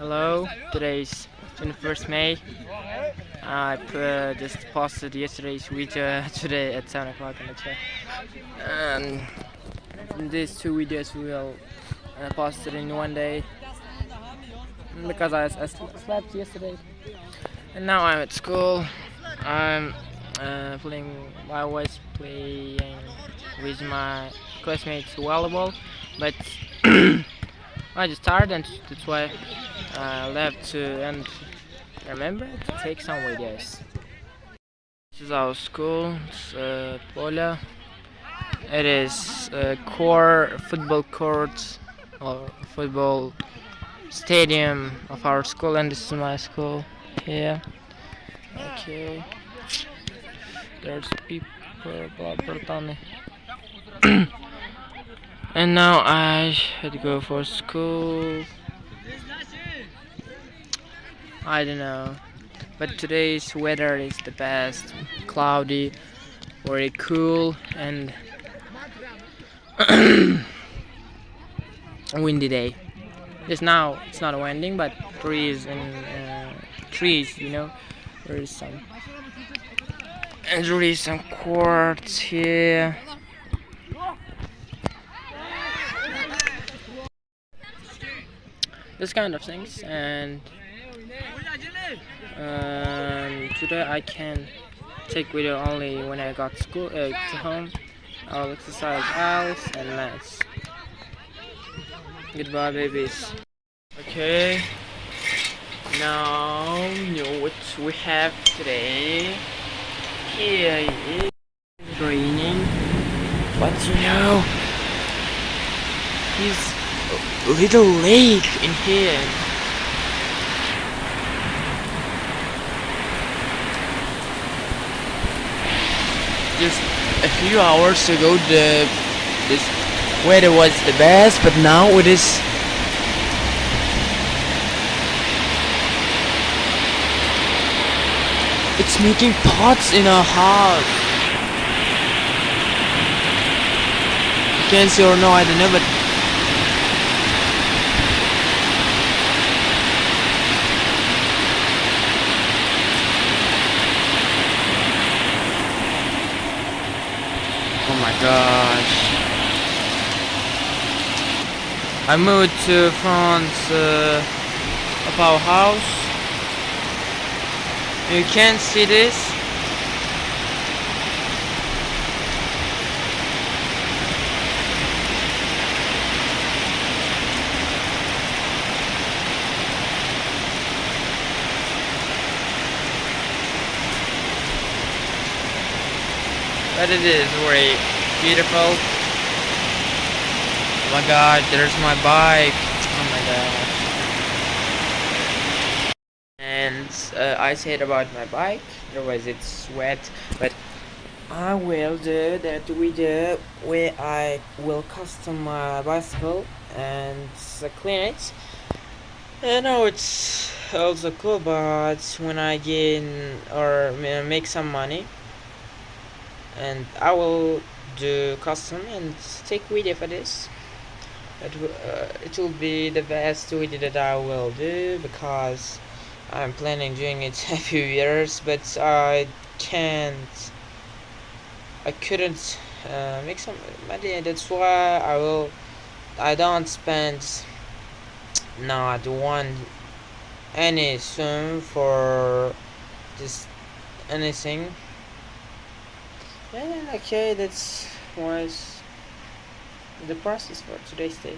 Hello, today's 21st May. I just posted yesterday's video today at 7 o'clock on the chat. And these two videos will post it in one day because I slept yesterday. And now I'm at school. I'm playing. I was playing with my classmates volleyball, but I just started, and that's why I left to and remember to take some videos. This is our school. It's Pola. It is a core football court or football stadium of our school, and this is my school here. Okay. There's people. And now I had to go for school. I don't know, but today's weather is the best. Cloudy, very cool, and windy day. Just now it's not winding, but trees and trees, there is some. And there is some quartz here. This kind of things, and today I can take video only when I got school to home. I'll exercise else and maths. Goodbye, babies. Okay. Now you know what we have today. Here it is raining, but he's a little lake in here. Just a few hours ago this weather was the best, but now it's making pots in our house. You can see or no, I don't know, but oh my gosh. I moved to front of our house. You can't see this. But it is very beautiful. Oh my god, there's my bike. Oh my god. And I said about my bike, otherwise it's wet, but I will do that video where I will custom my bicycle and clean it. I know it's also cool, but when I gain or make some money, and I will do custom and take video for this. It will be the best video that I will do because I'm planning doing it a few years, but I couldn't make some money. That's why I don't spend not any sum for this anything. Yeah, okay, that's was the process for today's day.